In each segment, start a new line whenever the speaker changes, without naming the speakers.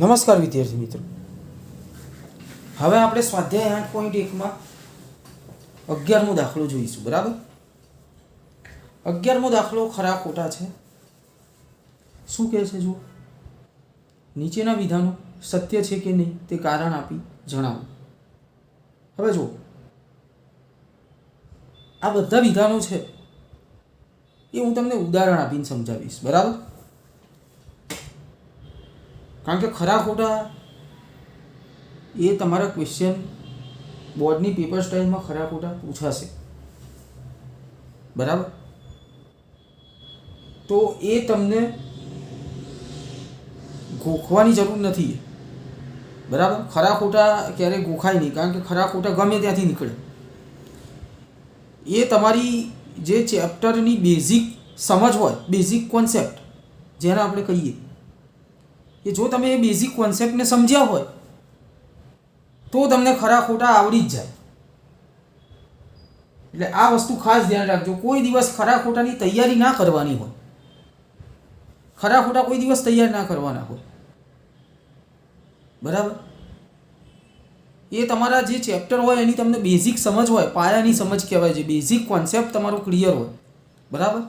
નમસ્કાર વિદ્યાર્થી મિત્રો, હવે આપણે સ્વાધ્યાય 8.1માં 11મો દાખલો જોઈશું. બરાબર, 11મો દાખલો ખરા ખોટા છે. શું કહે છે? જો નીચેના વિધાનો સત્ય છે કે નહીં તે કારણ આપી જણાવો. હવે જો આ બધા વિધાનો છે એ હું તમને ઉદાહરણ આપીને સમજાવીશ. બરાબર, કારણ કે ખરા ખોટા એ તમારા ક્વેશ્ચન બોર્ડની પેપર સ્ટાઇલમાં ખરા ખોટા પૂછાશે. બરાબર, તો એ તમને ગોખવાની જરૂર નથી. બરાબર, ખરા ખોટા ક્યારેય ગોખાય નહીં, કારણ કે ખરા ખોટા ગમે ત્યાંથી નીકળે. એ તમારી જે ચેપ્ટરની બેઝિક સમજ હોય, બેઝિક કોન્સેપ્ટ જેને આપણે કહીએ, એ જો તમે એ બેઝિક કોન્સેપ્ટને સમજ્યા હોય તો તમને ખરા ખોટા આવડી જ જાય. એટલે આ વસ્તુ ખાસ ધ્યાન રાખજો. કોઈ દિવસ ખરા ખોટાની તૈયારી ના કરવાની હોય. ખરા ખોટા કોઈ દિવસ તૈયાર ના કરવાના હોય. બરાબર, એ તમારા જે ચેપ્ટર હોય એની તમને બેઝિક સમજ હોય, પાયાની સમજ કહેવાય છે. બેઝિક કોન્સેપ્ટ તમારું ક્લિયર હોય. બરાબર,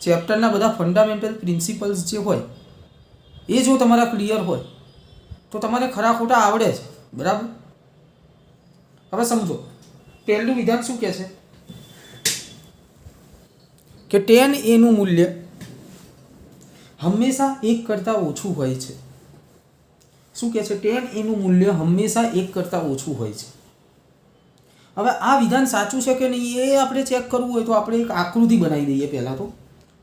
ચેપ્ટરના બધા ફંડામેન્ટલ પ્રિન્સિપલ્સ જે હોય એ જો તમારા ક્લિયર હોય તો તમારે ખરા ખોટા આવડે છે. બરાબર, હવે સમજો પહેલું વિધાન શું કહે છે કે tan a નું મૂલ્ય હંમેશા 1 કરતાં ઓછું હોય છે. શું કહે છે? tan a નું મૂલ્ય હંમેશા 1 કરતાં ઓછું હોય છે. હવે આ વિધાન સાચું છે કે નહીં એ આપણે ચેક કરવું હોય તો આપણે એક આકૃતિ બનાવી દઈએ પહેલાં તો,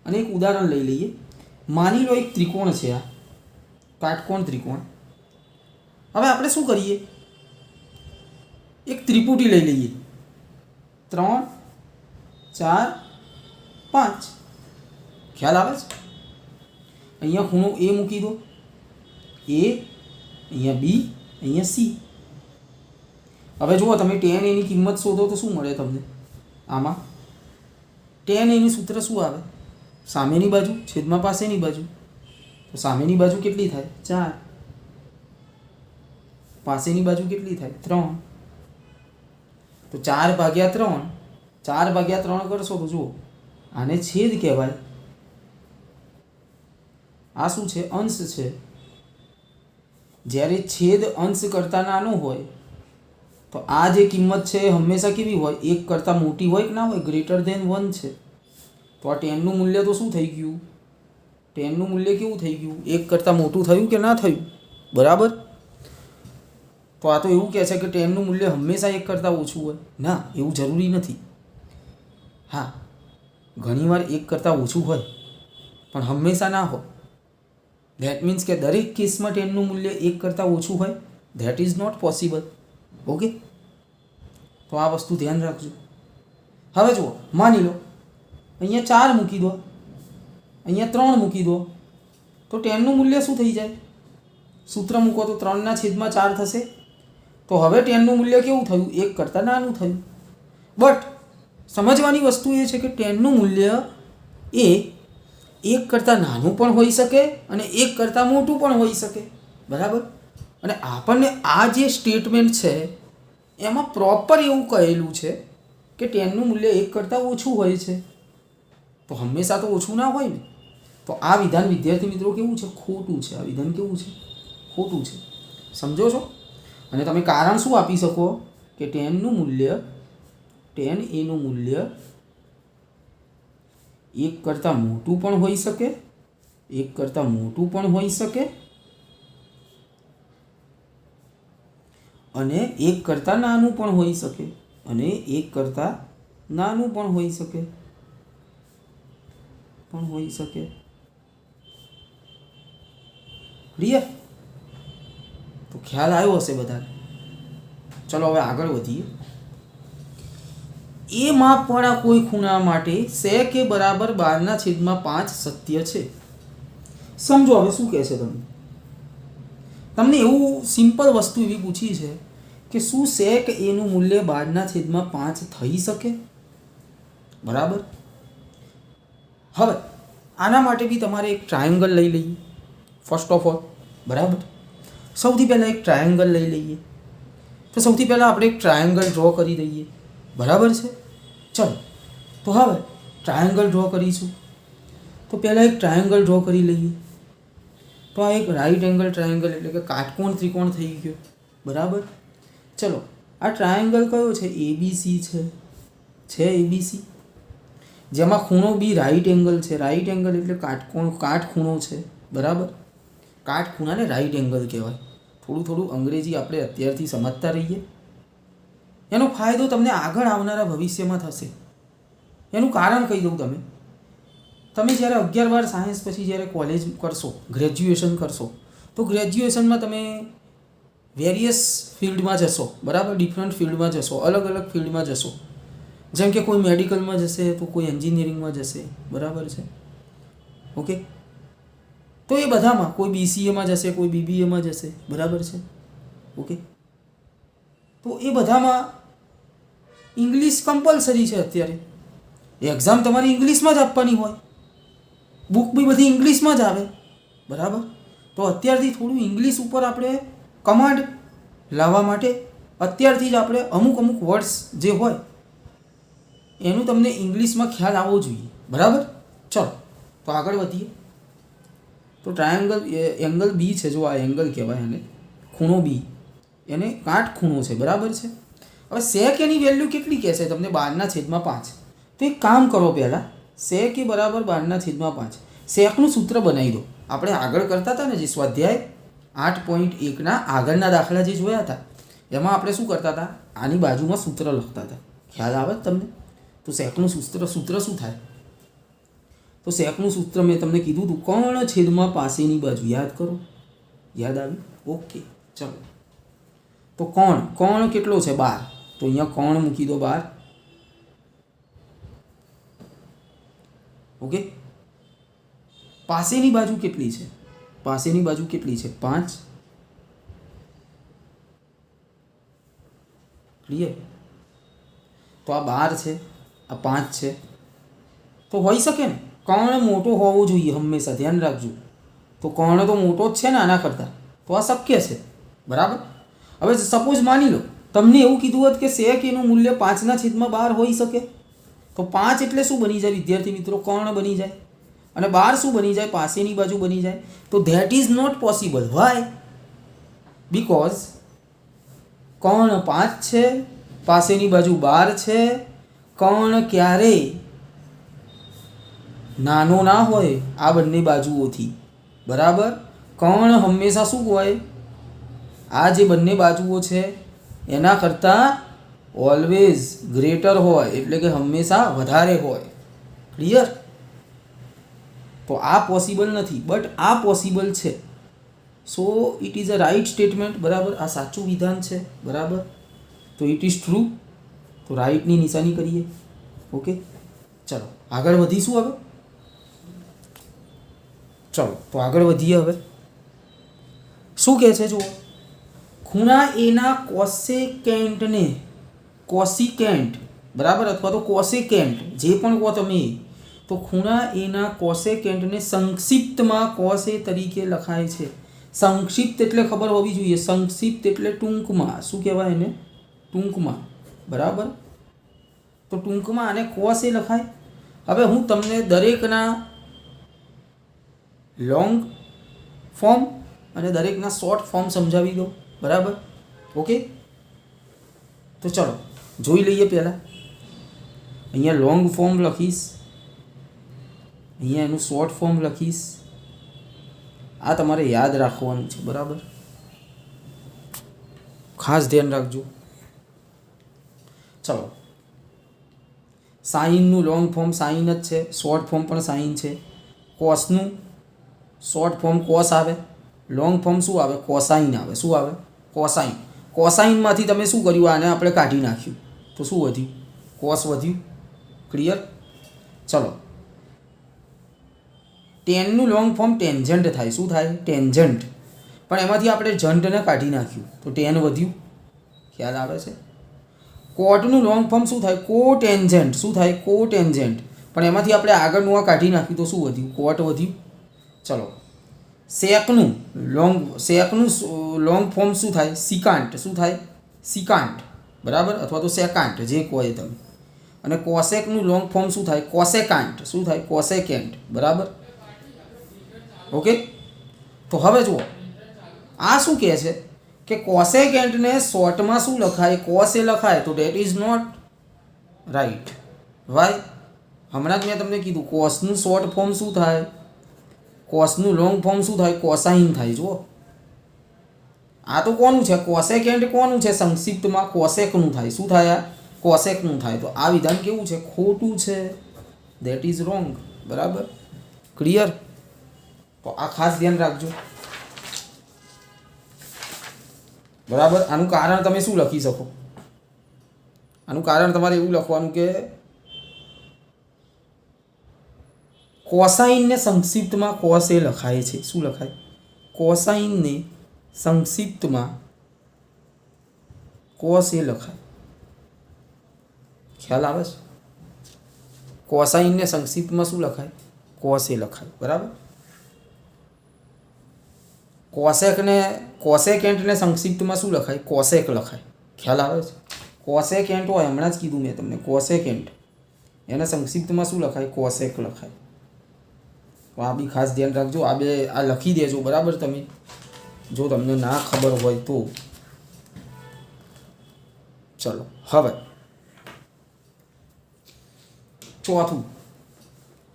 અને એક ઉદાહરણ લઈ લઈએ. માની લો એક ત્રિકોણ છે, આ કાટકોણ ત્રિકોણ. હવે આપણે શું કરીએ, એક ત્રિપુટી લઈ લઈએ. 3, 4, 5. ખ્યાલ આવે છે? અહીંયા ખૂણો A મૂકી દો, A, અહીંયા B, અહીંયા C. હવે જુઓ, તમે tan a ની કિંમત શોધો તો શું મળે તમને? આમાં tan a નું સૂત્ર શું આવે? સામેની બાજુ છેદમાં પાસેની બાજુ. તો સામેની બાજુ કેટલી થાય? 4. પાસેની બાજુ કેટલી થાય? 3. તો 4/3, 4/3 કરશો તો જુઓ, આને છેદ કહેવાય. આ શું છે? અંશ છે. જ્યારે છેદ અંશ કરતાં નાનો હોય તો આ જે કિંમત છે હંમેશા કેવી હોય? 1 કરતાં મોટી હોય કે ના હોય? ગ્રેટર ધેન 1 છે. તો આ ટેનનું મૂલ્ય તો શું થઈ ગયું? ટેનનું મૂલ્ય કેવું થઈ ગયું? 1 કરતાં મોટું થયું કે ના થયું? બરાબર, તો આ તો એવું કહે છે કે ટેનનું મૂલ્ય હંમેશા 1 કરતાં ઓછું હોય? ના, એવું જરૂરી નથી. હા, ઘણીવાર 1 કરતાં ઓછું હોય પણ હંમેશા ના હોય. ધેટ મીન્સ કે દરેક કેસમાં ટેનનું મૂલ્ય 1 કરતાં ઓછું હોય, that is not possible. Okay, તો આ વસ્તુ ધ્યાન રાખજો. હવે જુઓ, માની લો અહીંયા 4 મૂકી દો, અહીંયા 3 મૂકી દો, તો ટેનનું મૂલ્ય શું થઈ જાય? સૂત્ર મૂકો તો 3/4 થશે. તો હવે ટેનનું મૂલ્ય કેવું થયું? 1 કરતાં નાનું થયું. બટ સમજવાની વસ્તુ એ છે કે ટેનનું મૂલ્ય એ 1 કરતાં નાનું પણ હોઈ શકે અને 1 કરતાં મોટું પણ હોઈ શકે. બરાબર, અને આપણને આ જે સ્ટેટમેન્ટ છે એમાં પ્રોપર એવું કહેલું છે કે ટેનનું મૂલ્ય 1 કરતાં ઓછું હોય છે. તો હંમેશા તો ઓછું ના હોય ને. તો આ વિધાન વિદ્યાર્થી મિત્રો કેવું છે? ખોટું છે. આ વિધાન કેવું છે? ખોટું છે. સમજો છો? અને તમે કારણ શું આપી શકો કે tan a નું મૂલ્ય 1 કરતાં મોટું પણ હોઈ શકે, 1 કરતાં મોટું પણ હોઈ શકે અને 1 કરતાં નાનું પણ હોઈ શકે, અને 1 કરતાં નાનું પણ હોઈ શકે, ક્લિયર? તો ખ્યાલ આવ્યો હશે બધાને. ચલો હવે આગળ વધીએ. એ માપવાળા કોઈ ખૂણા માટે sec a બરાબર 12/5 સત્ય છે. સમજો હવે શું કહે છે તમને એવું સિમ્પલ વસ્તુ એવી પૂછી છે કે શું sec a નું મૂલ્ય 12/5 થઈ શકે? બરાબર, હવે આના માટે બી તમારે એક ટ્રાયંગલ લઈ લઈએ ફર્સ્ટ ઓફ ઓલ. બરાબર, સૌથી પહેલાં એક ટ્રાયેંગલ લઈ લઈએ. તો સૌથી પહેલાં આપણે એક ટ્રાયેંગલ ડ્રો કરી દઈએ. બરાબર છે. ચલો તો હવે ટ્રાયેંગલ ડ્રો કરીશું. તો પહેલાં એક ટ્રાયેંગલ ડ્રો કરી લઈએ. તો આ એક રાઈટ એંગલ ટ્રાયેંગલ એટલે કે કાટકોણ ત્રિકોણ થઈ ગયો. બરાબર. ચલો આ ટ્રાયેંગલ કયો છે? ABC છે ABC, જેમાં ખૂણો બી રાઈટ એંગલ છે. રાઈટ એંગલ એટલે કાટખૂણો છે. બરાબર. કાટખૂણાને રાઈટ એંગલ કહેવાય. થોડું અંગ્રેજી આપણે અત્યારથી સમજતા રહીએ. એનો ફાયદો તમને આગળ આવનારા ભવિષ્યમાં થશે. એનું કારણ કહી દઉં. તમે જ્યારે 11-12 સાયન્સ પછી જ્યારે કોલેજ કરશો, ગ્રેજ્યુએશન કરશો, તો ગ્રેજ્યુએશનમાં તમે વેરિયસ ફિલ્ડમાં જશો. બરાબર. ડિફરન્ટ ફિલ્ડમાં જશો, અલગ અલગ ફિલ્ડમાં જશો. જેમ કે કોઈ મેડિકલમાં જશે, તો કોઈ એન્જિનિયરિંગમાં જશે. બરાબર છે. ઓકે. તો એ બધામાં કોઈ BCAમાં જશે, કોઈ BBAમાં જશે. બરાબર છે. ઓકે. તો એ બધામાં ઇંગ્લિશ કમ્પલસરી છે અત્યારે. એક્ઝામ તમારી ઇંગ્લિશમાં જ આપવાની હોય, બુક બી બધી ઇંગ્લિશમાં જ આવે. બરાબર. તો અત્યારથી થોડું ઇંગ્લિશ ઉપર આપણે કમાન્ડ લાવવા માટે અત્યારથી જ આપણે અમુક વર્ડ્સ જે હોય એનું તમને ઇંગ્લિશમાં ખ્યાલ આવવો જોઈએ. બરાબર. ચલો તો આગળ વધીએ. તો એંગલ બી છે, જો આ એંગલ કહેવાય એને, ખૂણો બી, એને કાટખૂણો છે. બરાબર છે. હવે સેક એની વેલ્યુ કેટલી કહેશે તમને? 12/5. તો એક કામ કરો, પહેલાં સેક એ બરાબર 12/5. સેકનું સૂત્ર બનાવી દો. આપણે આગળ કરતા હતા ને જે સ્વાધ્યાય 8.1ના આગળના દાખલા જે જોયા હતા એમાં આપણે શું કરતા હતા? આની બાજુમાં સૂત્ર લખતા હતા. ખ્યાલ આવે તમને? તો સેકનું સૂત્ર શું થાય? તો સેકનું સૂત્ર મેં તમને કીધું હતું, કર્ણ છેદમાં પાસેની બાજુ. યાદ કરો? યાદ આવ્યું? ઓકે. ચલો તો કર્ણ કેટલો છે? 12. તો અહીંયા કર્ણ મૂકી દો 12. ઓકે. પાસેની બાજુ કેટલી છે? પાસેની બાજુ કેટલી છે? 5. ક્લિયર? તો આ 12 છે, આ 5 છે. તો હોઈ શકે ને, કર્ણ મોટો હોવો જોઈએ હંમેશા, ધ્યાન રાખજો. તો કર્ણ તો મોટો જ છે ને આના કરતાં, તો આ શક્ય છે. બરાબર. હવે સપોઝ માની લો તમને એવું કીધું હોત કે સેક એનું મૂલ્ય 5/12 હોઈ શકે, તો 5 એટલે શું બની જાય વિદ્યાર્થી મિત્રો? કર્ણ બની જાય. અને 12 શું બની જાય? પાસેની બાજુ બની જાય. તો that is not possible. Why? Because Karna 5 છે, પાસેની બાજુ 12 છે. કર્ણ ક્યારેય નાનો ના હોય આ બંને બાજુઓથી. બરાબર. કર્ણ હંમેશા શું હોય? આ જે બંને બાજુઓ છે એના કરતાં ઓલવેઝ ગ્રેટર હોય, એટલે કે હંમેશા વધારે હોય. ક્લિયર? તો આ પોસિબલ નથી, બટ આ પોસિબલ છે. So it is a right statement. બરાબર. આ સાચું વિધાન છે. બરાબર. તો ઇટ ઇઝ ટ્રુ. તો રાઇટની નિશાની કરીએ. ઓકે. ચલો આગળ વધીશું હવે. ચલો તો આગળ વધીએ હવે. શું કહે છે? જુઓ, ખૂણા એના કોસિકેન્ટ, બરાબર, અથવા તો કોસેકેન્ટ, જે પણ કહો તમે, તો ખૂણા એના કોસેકેન્ટને સંક્ષિપ્તમાં કોસ એ તરીકે લખાય છે. સંક્ષિપ્ત એટલે ખબર હોવી જોઈએ. સંક્ષિપ્ત એટલે ટૂંકમાં. શું કહેવાય એને? ટૂંકમાં. બરાબર. તો ટૂંકમાં આને કોસ એ લખાય. હવે હું તમને દરેકના લોંગ ફોર્મ અને દરેકના શોર્ટ ફોર્મ સમજાવી દઉં. બરાબર. ઓકે. તો ચલો જોઈ લઈએ. પહેલાં અહીંયા લોંગ ફોર્મ લખીશ, અહીંયા એનું શોર્ટ ફોર્મ લખીશ. આ તમારે યાદ રાખવાનું છે. બરાબર. ખાસ ધ્યાન રાખજો. ચલો, સાઇનનું લોંગ ફોર્મ સાઇન જ છે, શોર્ટ ફોર્મ પણ સાઇન છે. કોસનું શોર્ટ ફોર્મ કોસ આવે, લોંગ ફોર્મ શું આવે? કોસાઇન આવે. શું આવે? કોસાઇન. કોસાઇનમાંથી તમે શું કર્યું? આને આપણે કાઢી નાખ્યું, તો શું વધ્યું? કોસ વધ્યું. ક્લિયર? ચલો, ટેનનું લોંગ ફોર્મ ટેન્જન્ટ થાય. શું થાય? ટેન્જન્ટ. પણ એમાંથી આપણે જન્ટને કાઢી નાખ્યું, તો ટેન વધ્યું. ખ્યાલ આવે છે? કોટનું લોંગ ફોર્મ શું થાય? કોટેન્જન્ટ. શું થાય? કોટેન્જન્ટ. પણ એમાંથી આપણે આગળનું આ કાઢી નાખ્યું, તો શું વધ્યું? કોટ વધ્યું. ચલો, સેકનું લોંગ ફોર્મ શું થાય? સિકાન્ટ. શું થાય? સિકાન્ટ, બરાબર, અથવા તો સેકાન્ટ, જે કહો એ તમે. અને કોસેકનું લોંગ ફોર્મ શું થાય? કોસેકાન્ટ. શું થાય? કોસેકેન્ટ, બરાબર. ઓકે. તો હવે જુઓ, આ શું કહે છે કે કોસેકેન્ટને શોર્ટમાં શું લખાય? કોસ એ લખાય, તો that is not right. Why? હમણાં જ મેં તમને કીધું કોસનું શોર્ટ ફોર્મ શું થાય? કોસનું લોંગ ફોર્મ શું થાય? કોસાઇન થાય. જુઓ, આ તો કોનું છે? કોસેકેન્ટ કોનું છે? સંક્ષિપ્તમાં કોસેકનું થાય. શું થાય? કોસેકનું થાય. તો આ વિધાન કેવું છે? ખોટું છે. That is wrong. બરાબર, ક્લિયર? તો આ ખાસ ધ્યાન રાખજો. બરાબર. આનું કારણ તમે શું લખી શકો? આનું કારણ તમારે એવું લખવાનું કે કોસાઇનને સંક્ષિપ્તમાં કોસ એ લખાય છે. શું લખાય? કોસાઇનને સંક્ષિપ્તમાં કોસ એ લખાય. ખ્યાલ આવે છે? કોસાઇનને સંક્ષિપ્તમાં શું લખાય? કોસ એ લખાય. બરાબર. કોસેકેન્ટને સંક્ષિપ્તમાં શું લખાય? કોસેક લખાય. ખ્યાલ આવે છે? કોસેકેન્ટ હોય, હમણાં જ કીધું મેં તમને, કોસેકેન્ટ, એને સંક્ષિપ્તમાં શું લખાય? કોસેક લખાય. તો આ બી ખાસ ધ્યાન રાખજો. આ બે આ લખી દેજો, બરાબર, તમે જો તમને ના ખબર હોય તો. ચલો હવે ચોથું,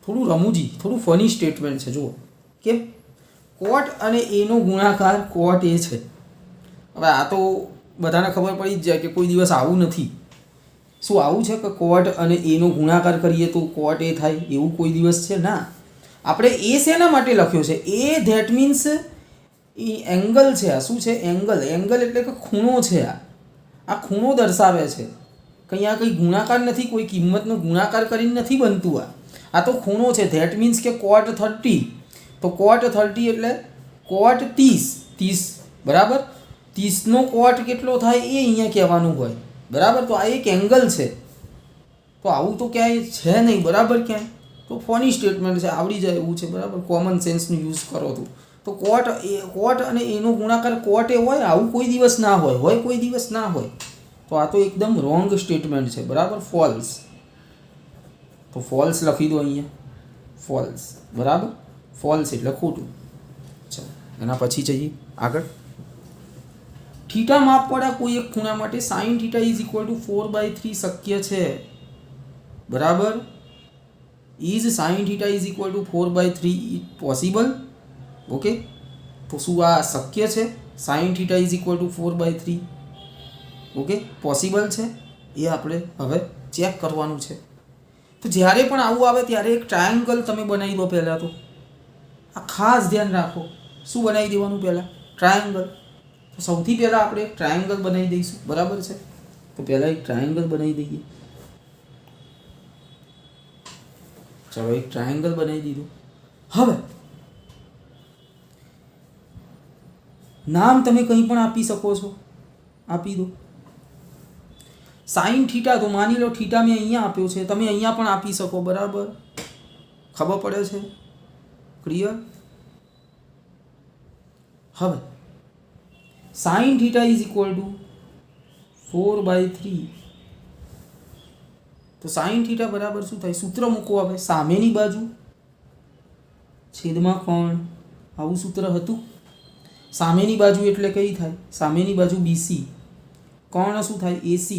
થોડું રમૂજી, થોડું ફની સ્ટેટમેન્ટ છે. જુઓ કે કોટ અને એનો ગુણાકાર કોટ એ છે. હવે આ તો બધાને ખબર પડી જ જાય કે કોઈ દિવસ આવું નથી. શું આવું છે કે કોટ અને એનો ગુણાકાર કરીએ તો કોટ એ થાય? એવું કોઈ દિવસ છે ના. આપણે એ શેના માટે લખ્યો છે? એ ધેટ મીન્સ એંગલ છે. આ શું છે? એંગલ. એંગલ એટલે કે ખૂણો છે. આ ખૂણો દર્શાવે છે. કંઈ આ કંઈ ગુણાકાર નથી, કોઈ કિંમતનો ગુણાકાર કરીને નથી બનતું. આ તો ખૂણો છે. ધેટ મીન્સ કે કોટ 30. તો કોટ 30 એટલે કોટ 30. બરાબર. 30નો કોટ કેટલો થાય એ અહીંયા કહેવાનું હોય. બરાબર. તો આ એક એંગલ છે. તો આવું તો ક્યાંય છે નહીં. બરાબર. ક્યાંય તો ફની સ્ટેટમેન્ટ છે, આવડી જાય એવું છે. બરાબર. કોમન સેન્સનો યુઝ કરો તો કોટ અને એનો ગુણાકાર કોટ એ હોય, આવું કોઈ દિવસ ના હોય. કોઈ દિવસ ના હોય. તો આ તો એકદમ રોંગ સ્ટેટમેન્ટ છે. બરાબર. ફોલ્સ. તો ફોલ્સ લખી દો અહીંયા. ફોલ્સ. બરાબર. ફોલ્સ એટલે ખોટું. ચાલો એના પછી જઈએ આગળ. થીટા માપવાળા કોઈ એક ખૂણા માટે sin θ = 4/3 શક્ય છે. બરાબર. Is sin θ = 4/3 possible? ઓકે. તો શું આ શક્ય છે? sin θ = 4/3 ઓકે પોસિબલ છે? એ આપણે હવે ચેક કરવાનું છે. તો જ્યારે પણ આવું આવે ત્યારે એક ટ્રાયંગલ તમે બનાવી દો. પહેલાં તો આ ખાસ ધ્યાન રાખો. શું બનાવી દેવાનું પહેલાં? ટ્રાયંગલ. તો સૌથી પહેલાં આપણે એક ટ્રાયંગલ બનાવી દઈશું. બરાબર છે. તો પહેલાં એક ટ્રાયંગલ બનાવી દઈએ. ચલો એક ટ્રાયંગલ બનાવી દીધું. હવે નામ તમે કંઈ પણ આપી શકો છો. આપી દો. sin θ, તો માની લો થીટા મેં અહીંયા આપ્યો છે, તમે અહીંયા પણ આપી શકો. બરાબર. ખબર પડે છે? ક્લિયર? હવે sin θ = 4/3. તો sin θ બરાબર શું થાય? સૂત્ર મૂકો. હવે સામેની બાજુ છેદમાં કોણ, આવું સૂત્ર હતું. સામેની બાજુ એટલે કઈ થાય? સામેની બાજુ BC. કોણ શું થાય? AC.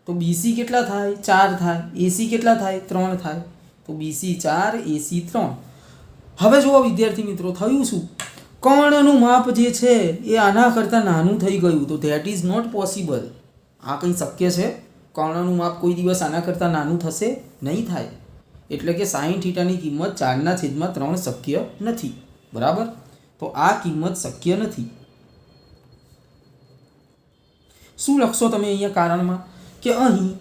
તો BC કેટલા થાય? 4 થાય. AC કેટલા થાય? 3 થાય. તો BC 4, AC 3. હવે જુઓ વિદ્યાર્થી મિત્રો, થયું શું? કર્ણનું માપ જે છે એ આના કરતાં નાનું થઈ ગયું. તો ધેટ ઇઝ નોટ પોસિબલ. આ કંઈ શક્ય છે? કર્ણનું માપ કોઈ દિવસ આના કરતાં નાનું થશે નહીં થાય. એટલે કે sin θ ની કિંમત 4/3 શક્ય નથી. બરાબર. તો આ કિંમત શક્ય નથી. શું લખશો તમે અહીંયા કારણમાં? કે અહીં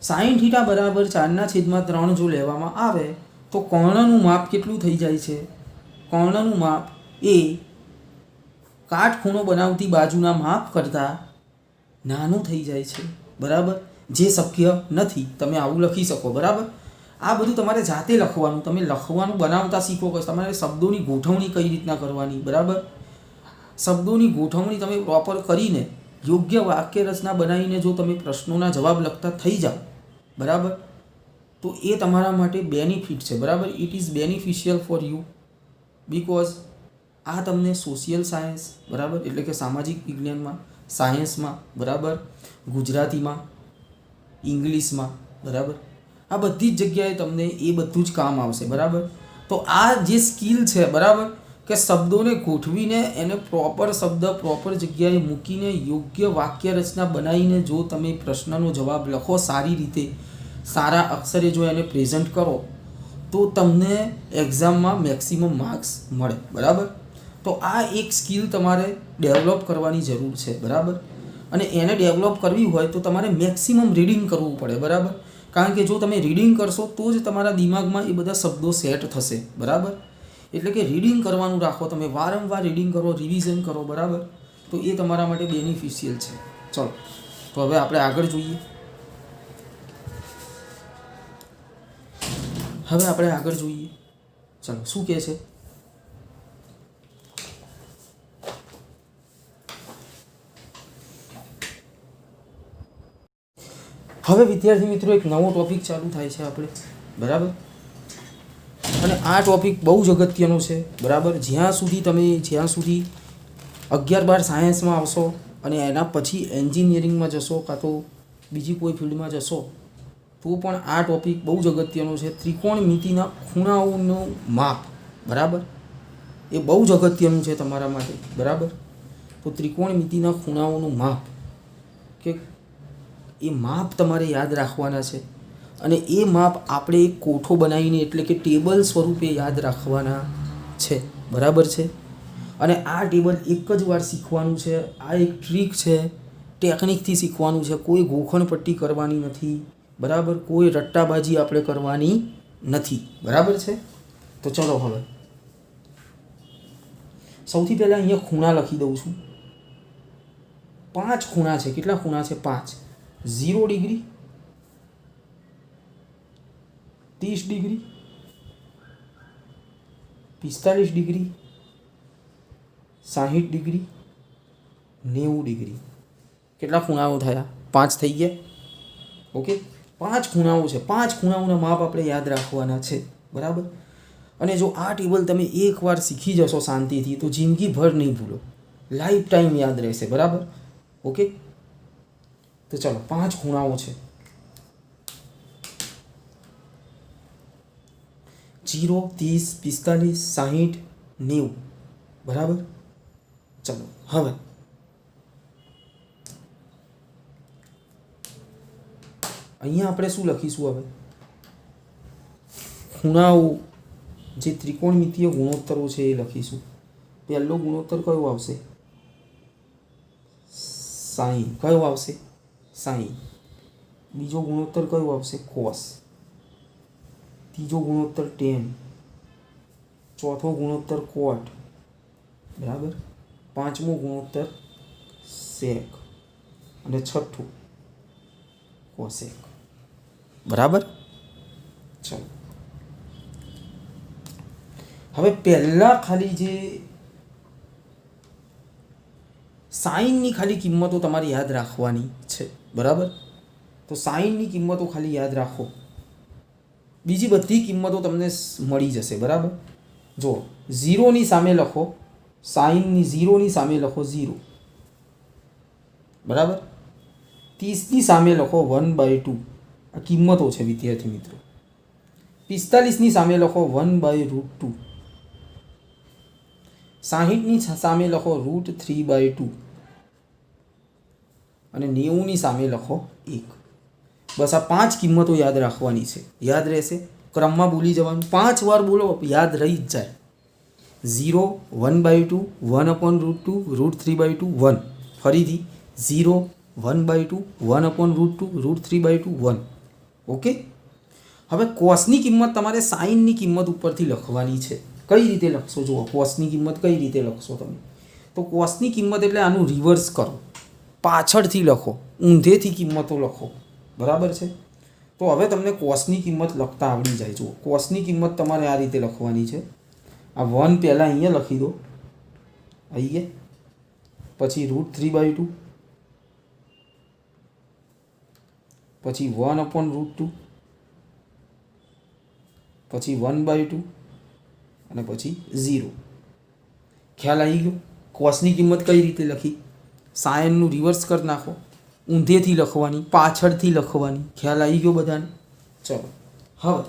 sin θ બરાબર 4/3 જો લેવામાં આવે તો કર્ણનું માપ કેટલું થઈ જાય છે? કર્ણનું માપ એ કાટખૂણો બનાવતી બાજુના માપ કરતાં નાનું થઈ જાય છે. બરાબર. જે શક્ય નથી. તમે આવું લખી શકો. બરાબર. આ બધું તમારે જાતે લખવાનું. તમે લખવાનું બનાવતા શીખો કે તમારે શબ્દોની ગોઠવણી કઈ રીતના કરવાની. બરાબર. શબ્દોની ગોઠવણી તમે પ્રોપર કરીને યોગ્ય વાક્ય રચના બનાવીને જો તમે પ્રશ્નોના જવાબ લખતા થઈ જાઓ, બરાબર, તો એ તમારા માટે બેનિફિટ છે, બરાબર. It is beneficial for you because આ તમને સોશિયલ સાયન્સ, બરાબર, એટલે કે સામાજિક વિજ્ઞાનમાં, સાયન્સમાં, બરાબર, ગુજરાતીમાં, ઇંગ્લિશમાં, બરાબર, આ બધી જ જગ્યાએ તમને એ બધું જ કામ આવશે, બરાબર. તો આ જે સ્કિલ છે, બરાબર, કે શબ્દોને ગોઠવીને એને પ્રોપર શબ્દ પ્રોપર જગ્યાએ મૂકીને યોગ્ય વાક્ય રચના બનાવીને જો તમે પ્રશ્નનો જવાબ લખો સારી રીતે, સારા અક્ષરે જો એને પ્રેઝન્ટ કરો, તો તમને એક્ઝામમાં મેક્સિમમ માર્ક્સ મળે, બરાબર. તો આ એક સ્કિલ તમારે ડેવલપ કરવાની જરૂર છે, બરાબર. અને એને ડેવલપ કરવી હોય તો તમારે મેક્સિમમ રીડિંગ કરવું પડે, બરાબર. કારણ કે જો તમે રીડિંગ કરશો તો જ તમારા દિમાગમાં એ બધા શબ્દો સેટ થશે, બરાબર. એટલે કે રીડિંગ કરવાનું રાખો, તમે વારંવાર રીડિંગ કરો, રિવિઝન કરો, બરાબર. તો એ તમારા માટે બેનિફિશિયલ છે. ચલો, તો હવે આપણે આગળ જોઈએ. ચલો, શું કહે છે? હવે વિદ્યાર્થી મિત્રો એક નવો ટોપિક ચાલુ થાય છે આપણે, બરાબર. અને આ ટોપિક બહુ જ અગત્યનો છે, બરાબર. જ્યાં સુધી 11-12 સાયન્સમાં આવશો અને એના પછી એન્જિનિયરિંગમાં જશો કાં તો બીજી કોઈ ફિલ્ડમાં જશો તો પણ આ ટોપિક બહુ જ અગત્યનો છે. ત્રિકોણમિતિના ખૂણાઓનું માપ, બરાબર, એ બહુ જ અગત્યનું છે તમારા માટે, બરાબર. તો ત્રિકોણમિતિના ખૂણાઓનું માપ, કે એ માપ તમારે યાદ રાખવાના છે અને એ માપ આપણે એક કોઠો બનાવીને એટલે કે ટેબલ સ્વરૂપે યાદ રાખવાના છે, બરાબર છે. અને આ ટેબલ એક જ વાર શીખવાનું છે. આ એક ટ્રીક છે, ટેકનિકથી શીખવાનું છે. કોઈ ગોખણ પટ્ટી કરવાની નથી, બરાબર. કોઈ રટ્ટાબાજી આપણે કરવાની નથી, બરાબર છે. તો ચલો હવે સૌથી પહેલાં અહીંયા ખૂણા લખી દઉં છું. 5 ખૂણા છે. કેટલા ખૂણા છે? 5. 0 degree, 30 degree, 45 degree, 60 degree, 90 degree. કેટલા ખૂણાઓ થયા? 5 થઈ ગયા. ઓકે, 5 ખૂણાઓ છે. 5 ખૂણાઓના માપ આપણે યાદ રાખવાના છે, બરાબર. અને જો આ ટેબલ તમે એકવાર શીખી જશો શાંતિથી તો જિંદગીભર નહીં ભૂલો, લાઈફ ટાઈમ યાદ રહેશે, બરાબર. ઓકે, તો ચાલો 5 ખૂણાઓ છે. 0, 30, 45, 60, 90, બરાબર. ચલો હવે અહીંયા આપણે શું લખીશું? હવે ખૂણાઓ જે ત્રિકોણમિતિય ગુણોત્તરો છે એ લખીશું. પહેલો ગુણોત્તર કયો આવશે? સાઈન. કયો આવશે? સાઈન. બીજો ગુણોત્તર કયો આવશે? કોસ. ત્રીજો ગુણોત્તર ટેન. ચોથો ગુણોત્તર કોટ, બરાબર. પાંચમો ગુણોત્તર સેક અને છઠ્ઠું કોસેક, બરાબર. ચલો હવે પહેલા ખાલી જે સાઈનની ખાલી કિંમતો તમારે યાદ રાખવાની છે, બરાબર. તો સાઈનની કિંમતો ખાલી યાદ રાખો, બીજી બધી કિંમતો તમને મળી જશે, બરાબર. જો 0ની સામે લખો સાઈનની, 0ની સામે લખો 0, બરાબર. 30ની સામે લખો 1/2. આ કિંમતો છે વિદ્યાર્થી મિત્રો. 45ની સામે લખો 1/√2. 60ની સામે લખો √3/2 અને 90ની સામે લખો 1. બસ આ 5 કિંમતો યાદ રાખવાની છે. યાદ રહેશે, ક્રમમાં બોલી જવાનું. 5 વાર બોલો, યાદ રહી જ જાય. 0, 1/2, 1/√2, √3/2, 1. ફરીથી 0, 1/2, 1/√2, √3/2, 1. ઓકે. હવે કોસની કિંમત તમારે સાઈનની કિંમત ઉપરથી લખવાની છે. કઈ રીતે લખશો? જુઓ, કોસની કિંમત કઈ રીતે લખશો તમે? તો કોસની કિંમત એટલે આનું રિવર્સ કરો, પાછળથી લખો, ઊંધેથી કિંમતો લખો, બરાબર છે. તો હવે તમને કોસની કિંમત લખતા આવડી જાય. જુઓ, કોસની કિંમત તમારે આ રીતે લખવાની છે. આ 1 પહેલાં અહીંયા લખી દો, અહીંયા, પછી √3/2, પછી 1/√2, પછી 1/2 અને પછી 0. ખ્યાલ આવી ગયો? કોસની કિંમત કઈ રીતે લખી? સાયનનું રિવર્સ કરી નાખો, ઊંધેથી લખવાની, પાછળથી લખવાની. ખ્યાલ આવી ગયો બધાને? ચલો હવે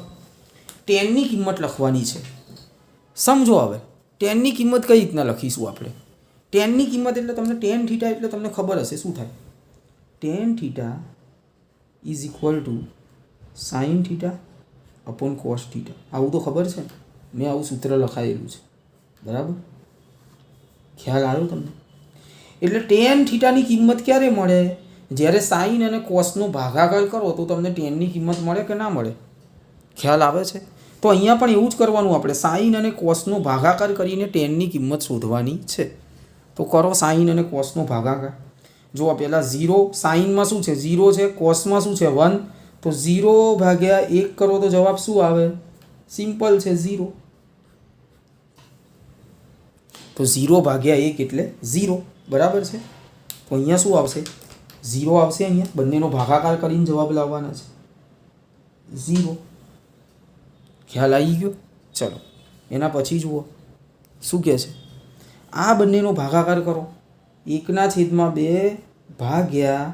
ટેનની કિંમત લખવાની છે. સમજો હવે ટેનની કિંમત કઈ રીતના લખીશું આપણે? ટેનની કિંમત એટલે તમને ટેન થીટા એટલે તમને ખબર હશે શું થાય. Ten theta is equal to sine theta upon cos theta. આવું તો ખબર છે ને, મેં આવું સૂત્ર લખાયેલું છે. બરાબર? ખ્યાલ આવ્યો તમને? એટલે ટેન થીટાની કિંમત ક્યારે મળે? જ્યારે સાઇન અને કોસનો ભાગાકાર કરો તો તમને ટેનની કિંમત મળે કે ના મળે? ખ્યાલ આવે છે? તો અહીંયા પણ એવું જ કરવાનું આપણે. સાઇન અને કોસનો ભાગાકાર કરીને ટેનની કિંમત શોધવાની છે. તો કરો સાઇન અને કોસનો ભાગાકાર. જો પહેલાં 0, સાઇનમાં શું છે 0 છે, કોસમાં શું છે 1. તો 0/1 કરો તો જવાબ શું આવે? સિમ્પલ છે 0. તો 0/1 એટલે 0. બરાબર છે? તો અહીંયા શું આવશે? 0 આવશે. અહીંયા બંનેનો ભાગાકાર કરીને જવાબ લાવવાના છે 0. ખ્યાલ આવી ગયો? ચલો એના પછી જુઓ શું કહે છે. આ બંનેનો ભાગાકાર કરો. 1/2 ભાગ્યા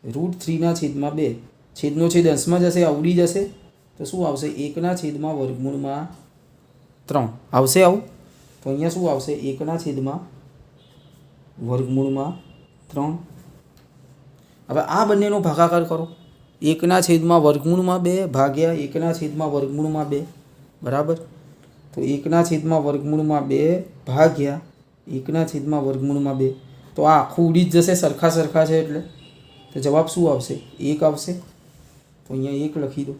√3/2. છેદનો છેદ અંશમાં જશે, આવડી જશે તો શું આવશે? 1/3 આવશે આવું. તો અહીંયા શું આવશે? 1/3. હવે આ બંનેનો ભાગાકાર કરો. 1/2 ભાગ્યા 1/2. બરાબર? તો 1/2 ભાગ્યા 1/2. તો આ આખું ઉડી જ જશે, સરખા સરખા છે એટલે. તો જવાબ શું આવશે? 1 આવશે. તો અહીંયા 1 લખી દો.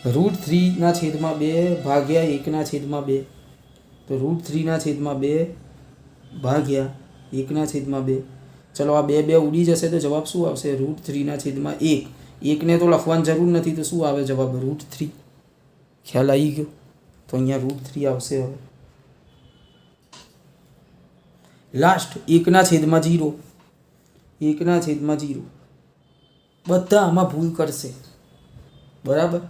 √3/2 ભાગ્યા 1/2. તો √3/2 ભાગ્યા 1/2. ચલો આ 2 ઉડી જશે તો જવાબ શું આવશે? √3/1. 1ને તો લખવાની જરૂર નથી, તો શું આવે જવાબ? √3. ખ્યાલ આવી ગયો? તો અહીંયા √3 આવશે. હવે લાસ્ટ 1/0. 1/0. બધા આમાં ભૂલ કરશે. બરાબર?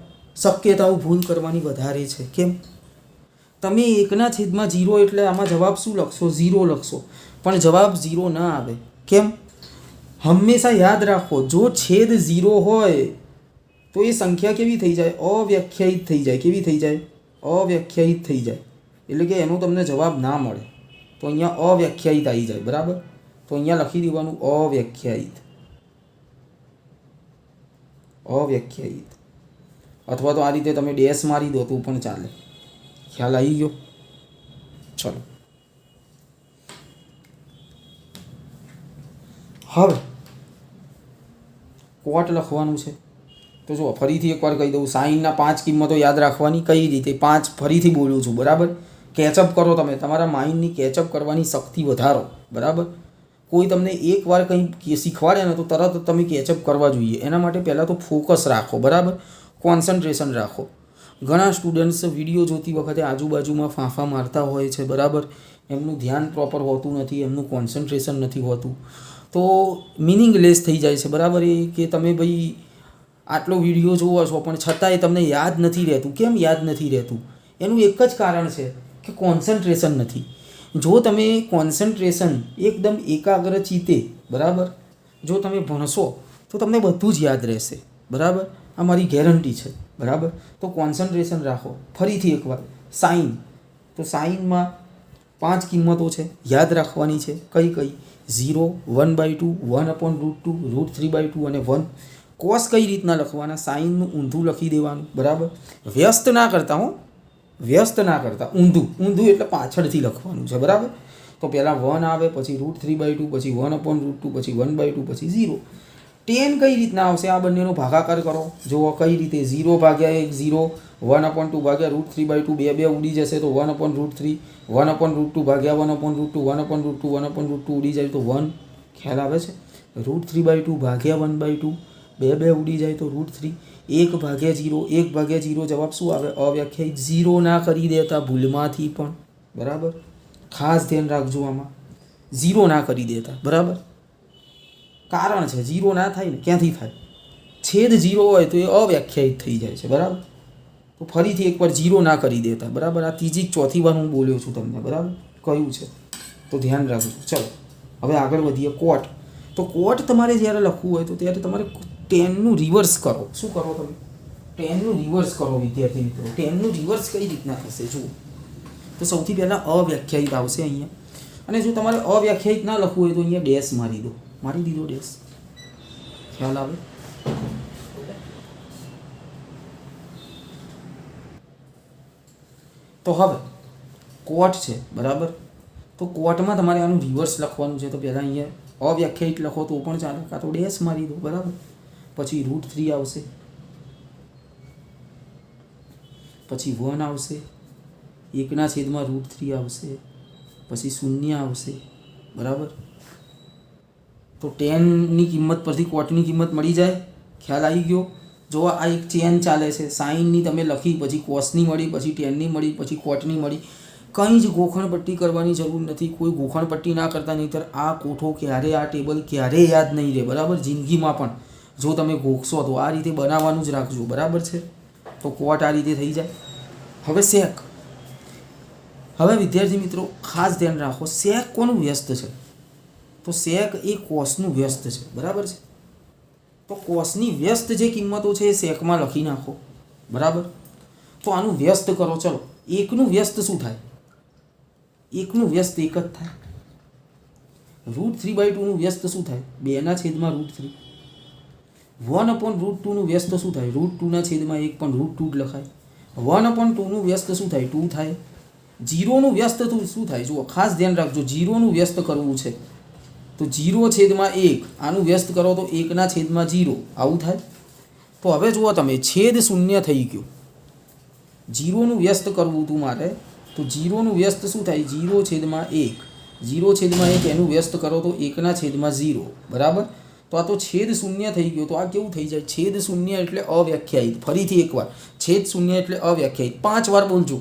શક્યતાઓ ભૂલ કરવાની વધારે છે. કેમ? તમે 1/0 એટલે આમાં જવાબ શું લખશો? 0 લખશો. પણ જવાબ 0 ના આવે. કેમ? હંમેશા યાદ રાખો, જો છેદ 0 હોય તો એ સંખ્યા કેવી થઈ જાય? અવ્યાખ્યાયિત થઈ જાય. કેવી થઈ જાય? અવ્યાખ્યાયિત થઈ જાય. એટલે કે એનો તમને જવાબ ના મળે. તો અહીંયા અવ્યાખ્યાયિત આવી જાય. બરાબર? તો અહીંયા લખી દેવાનું અવ્યાખ્યાયિત. અવ્યાખ્યાયિત. અથવા તો આ રીતે તમે ડેશ મારી દો તો પણ ચાલે. ખ્યાલ આવી ગયો? ચલો હવે કોટ લખવાનું છે. તો જો ફરીથી એકવાર કહી દઉં, સાઇનના 5 કિંમતો યાદ રાખવાની. કઈ રીતે? 5 ફરીથી બોલું છું. બરાબર? કેચઅપ કરો. તમે તમારા માઇન્ડની કેચઅપ કરવાની શક્તિ વધારો. બરાબર? કોઈ તમને એકવાર કંઈ શીખવાડે ને તો તરત તમે કેચઅપ કરવા જોઈએ. એના માટે પહેલાં તો ફોકસ રાખો. બરાબર? કોન્સન્ટ્રેશન રાખો. ઘણા સ્ટુડન્ટ્સ વિડીયો જોતી વખતે આજુબાજુમાં ફાંફા મારતા હોય છે. બરાબર? એમનું ધ્યાન પ્રોપર હોતું નથી, એમનું કોન્સન્ટ્રેશન નથી હોતું, તો મિનિંગલેસ થઈ જાય છે. બરાબર? એ કે તમે ભાઈ આટલો વિડીયો જોવો છો પણ છતાંય તમને યાદ નથી રહેતું. કેમ યાદ નથી રહેતું? એનું એક જ કારણ છે કે કોન્સન્ટ્રેશન નથી. જો તમે કોન્સન્ટ્રેશન એકદમ એકાગ્રચિત્તે, બરાબર, જો તમે ભણશો તો તમને બધું જ યાદ રહેશે. બરાબર? આ મારી ગેરંટી છે. બરાબર? તો કોન્સન્ટ્રેશન રાખો. ફરીથી એકવાર સાઇન. તો સાઇનમાં 5 કિંમતો છે, યાદ રાખવાની છે. કઈ કઈ? 0, 1/2, 1/√2, √3/2 અને 1. કોસ કઈ રીતના લખવાના? સાઇનનું ઊંધું લખી દેવાનું. બરાબર? વ્યસ્ત ના કરતા હો, વ્યસ્ત ના કરતા, ઊંધું. ઊંધું એટલે પાછળથી લખવાનું છે. બરાબર? તો પહેલાં 1 આવે, પછી √3/2, પછી 1/√2, પછી 1/2, પછી 0. 10 કઈ રીતના આવશે? આ બંનેનો ભાગાકાર કરો. જુઓ કઈ રીતે. 0/1 0, 1/2 ભાગ્યા √3/2. 2 ઉડી જશે તો 1/√3, 1/√2 ભાગ્યા 1/√2, 1/√2, 1/√2 ઉડી જાય તો 1. ખ્યાલ આવે છે? √3/2 ભાગ્યા 1/2. 2 ઉડી જાય તો √3. 1/0. 1/0 જવાબ શું આવે? અવ્યાખ્યાયિત. 0 ના કરી દેતા ભૂલમાંથી પણ. બરાબર. ખાસ ધ્યાન રાખજો આમાં ઝીરો ના કરી દેતા. બરાબર. કારણ છે ઝીરો ના થાય ને ક્યાંથી થાય? છેદ ઝીરો હોય તો એ અવ્યાખ્યાયિત થઈ જાય છે. બરાબર. તો ફરીથી એકવાર ઝીરો ના કરી દેતા. બરાબર. આ ત્રીજી ચોથી વાર હું બોલ્યો છું તમને. બરાબર. કયું છે તો ધ્યાન રાખજો. ચલો હવે આગળ વધીએ. કોટ. તો કોટ તમારે જ્યારે લખવું હોય તો ત્યારે તમારે ટેનનું રિવર્સ કરો. શું કરો તમે? ટેનનું રિવર્સ કરો વિદ્યાર્થી મિત્રો. ટેનનું રિવર્સ કઈ રીતના થશે જુઓ. તો સૌથી પહેલાં અવ્યાખ્યાયિત આવશે અહીંયા. અને જો તમારે અવ્યાખ્યાયિત ના લખવું હોય તો અહીંયા ડેશ મારી દો. મારી દીધો ડેશ. ખ્યાલ આવે? તો હવે કોટ છે. બરાબર. તો કોટમાં તમારે આનું રિવર્સ લખવાનું છે. તો પહેલાં અહીંયા અવ્યાખ્યાયિત લખો તો પણ ચાલે, કાં તો ડેશ મારી દો. બરાબર. પછી √3 આવશે, પછી 1 આવશે, 1/√3 આવશે, પછી 0 આવશે. બરાબર. તો ટેનની કિંમત પરથી કોટની કિંમત મળી જાય. ખ્યાલ આવી ગયો? જો આ એક ચેન ચાલે છે. સાઇનની તમે લખી, પછી કોસની મળી, પછી ટેનની મળી, પછી કોટની મળી. કંઈ જ ગોખણપટ્ટી કરવાની જરૂર નથી. કોઈ ગોખણપટ્ટી ના કરતા, નહીંતર આ કોઠો ક્યારે, આ ટેબલ ક્યારેય યાદ નહીં રહે. બરાબર. જિંદગીમાં પણ જો તમે ગોખશો તો આ રીતે બનાવવાનું જ રાખજો. બરાબર છે. તો કોટ આ રીતે થઈ જાય. હવે સેક. હવે વિદ્યાર્થી મિત્રો ખાસ ધ્યાન રાખો, સેક કોનું વ્યસ્ત છે? તો સેક એ કોસનું વ્યસ્ત છે. બરાબર છે. તો કોસની વ્યસ્ત જે કિંમતો છે એ સેકમાં લખી નાખો. બરાબર. તો આનું વ્યસ્ત કરો. ચલો, એકનું વ્યસ્ત શું થાય? એકનું વ્યસ્ત એક જ થાય. √3/2 નું વ્યસ્ત શું થાય? 2/√3. 1/√2 નું વ્યસ્ત શું થાય? √2/1 પણ √2 જ લખાય. 1/2 નું વ્યસ્ત શું થાય? 2 થાય. 0 નું વ્યસ્ત શું થાય? જુઓ, ખાસ ધ્યાન રાખજો. 0 નું વ્યસ્ત કરવું છે તો 0/1. આનું વ્યસ્ત કરો તો 1/0. આવું થાય. તો હવે જુઓ તમે, છેદ શૂન્ય થઈ ગયો. 0 નું વ્યસ્ત કરવું હતું મારે, તો 0 નું વ્યસ્ત શું થાય? 0/1. 0/1 એનું વ્યસ્ત કરો તો 1/0. બરાબર. તો આ તો છેદ શૂન્ય થઈ ગયો. તો આ કેવું થઈ જાય? છેદ શૂન્ય એટલે અવ્યાખ્યાયિત. ફરીથી એકવાર, છેદ શૂન્ય એટલે અવ્યાખ્યાયિત. 5 વાર બોલજો,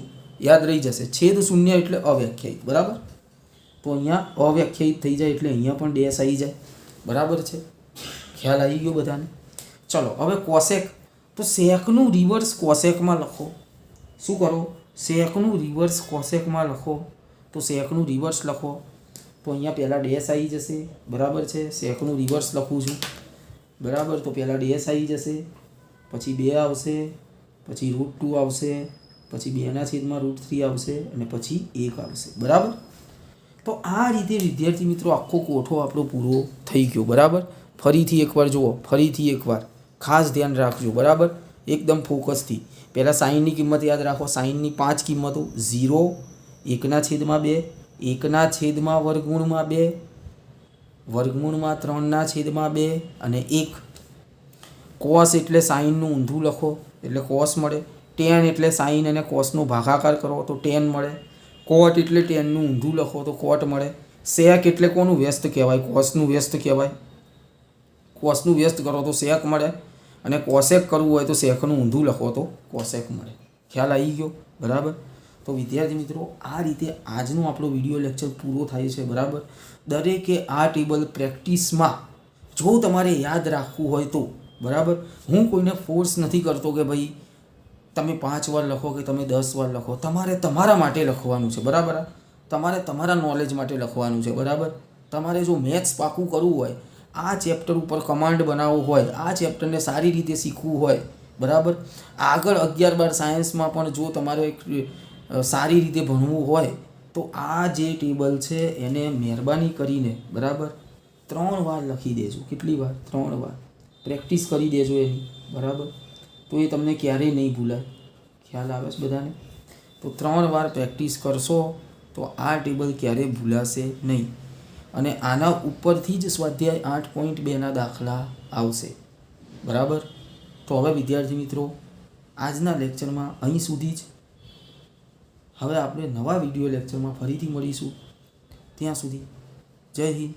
યાદ રહી જશે. છેદ શૂન્ય એટલે અવ્યાખ્યાયિત. બરાબર. તો અહીંયા અવ્યાખ્યાયિત થઈ જાય એટલે અહીંયા પણ ડેશ આવી જાય. બરાબર છે. ખ્યાલ આવી ગયો બધાને? ચલો હવે કોસેક. તો સેકનું રિવર્સ કોસેકમાં લખો. શું કરો? સેકનું રિવર્સ કોસેકમાં લખો. તો સેકનું રિવર્સ લખો તો અહીંયા પહેલાં ડેશ આવી જશે. બરાબર છે. સેકનું રિવર્સ લખું છું. બરાબર. તો પહેલાં ડેશ આવી જશે, પછી 2 આવશે, પછી √2 આવશે, પછી 2/√3 આવશે, અને પછી 1 આવશે. બરાબર. તો આ રીતે વિદ્યાર્થી મિત્રો આખો કોઠો આપણો પૂરો થઈ ગયો. બરાબર. ફરીથી એકવાર જુઓ, ફરીથી એકવાર ખાસ ધ્યાન રાખજો. બરાબર. એકદમ ફોકસથી. પહેલાં સાઇનની કિંમત યાદ રાખો. સાઇનની 5 કિંમતો: 0, 1/2, 1/√2, √3/2 અને 1. કોસ એટલે સાઇનનું ઊંધું લખો એટલે કોસ મળે. ટેન એટલે સાઇન અને કોસનો ભાગાકાર કરો તો ટેન મળે. કોટ એટલે ટેનનું ઊંધું લખો તો કોટ મળે. સેક એટલે કોનું વ્યસ્ત કહેવાય? કોસનું વ્યસ્ત કહેવાય. કોસનું વ્યસ્ત કરો તો સેક મળે, અને કોસેક કરવું હોય તો સેકનું ઊંધું લખો તો કોસેક મળે. ખ્યાલ આવી ગયો? બરાબર. તો વિદ્યાર્થી મિત્રો આ રીતે આજનો આપણો વિડીયો લેક્ચર પૂરો થાય છે. બરાબર. દરેકે આ ટેબલ પ્રેક્ટિસમાં જો તમારે યાદ રાખવું હોય તો. બરાબર. હું કોઈને ફોર્સ નથી કરતો કે ભાઈ તમે 5 વાર લખો કે તમે 10 વાર લખો. તમારે તમારા માટે લખવાનું છે. બરાબર. તમારે તમારા નોલેજ માટે લખવાનું છે. બરાબર. તમારે જો મેથ્સ પાકું કરવું હોય, આ ચેપ્ટર ઉપર કમાન્ડ બનાવવો હોય, આ ચેપ્ટરને સારી રીતે શીખવું હોય, બરાબર, આગળ 11-12 સાયન્સમાં પણ જો તમારે સારી રીતે ભણવું હોય તો આ જે ટેબલ છે એને મહેરબાની કરીને, બરાબર, 3 વાર લખી દેજો. કેટલી વાર? 3 વાર પ્રેક્ટિસ કરી દેજો એની. બરાબર. તો એ તમને ક્યારેય નહીં ભૂલાય. ખ્યાલ આવે છે બધાને? તો 3 વાર પ્રેક્ટિસ કરશો તો આ ટેબલ ક્યારેય ભૂલાશે નહીં. અને આના ઉપરથી જ સ્વાધ્યાય 8.2ના દાખલા આવશે. બરાબર. તો હવે વિદ્યાર્થી મિત્રો આજના લેક્ચરમાં અહીં સુધી જ. હવે આપણે નવા વિડીયો લેક્ચરમાં ફરીથી મળીશું. ત્યાં સુધી જય હિન્દ.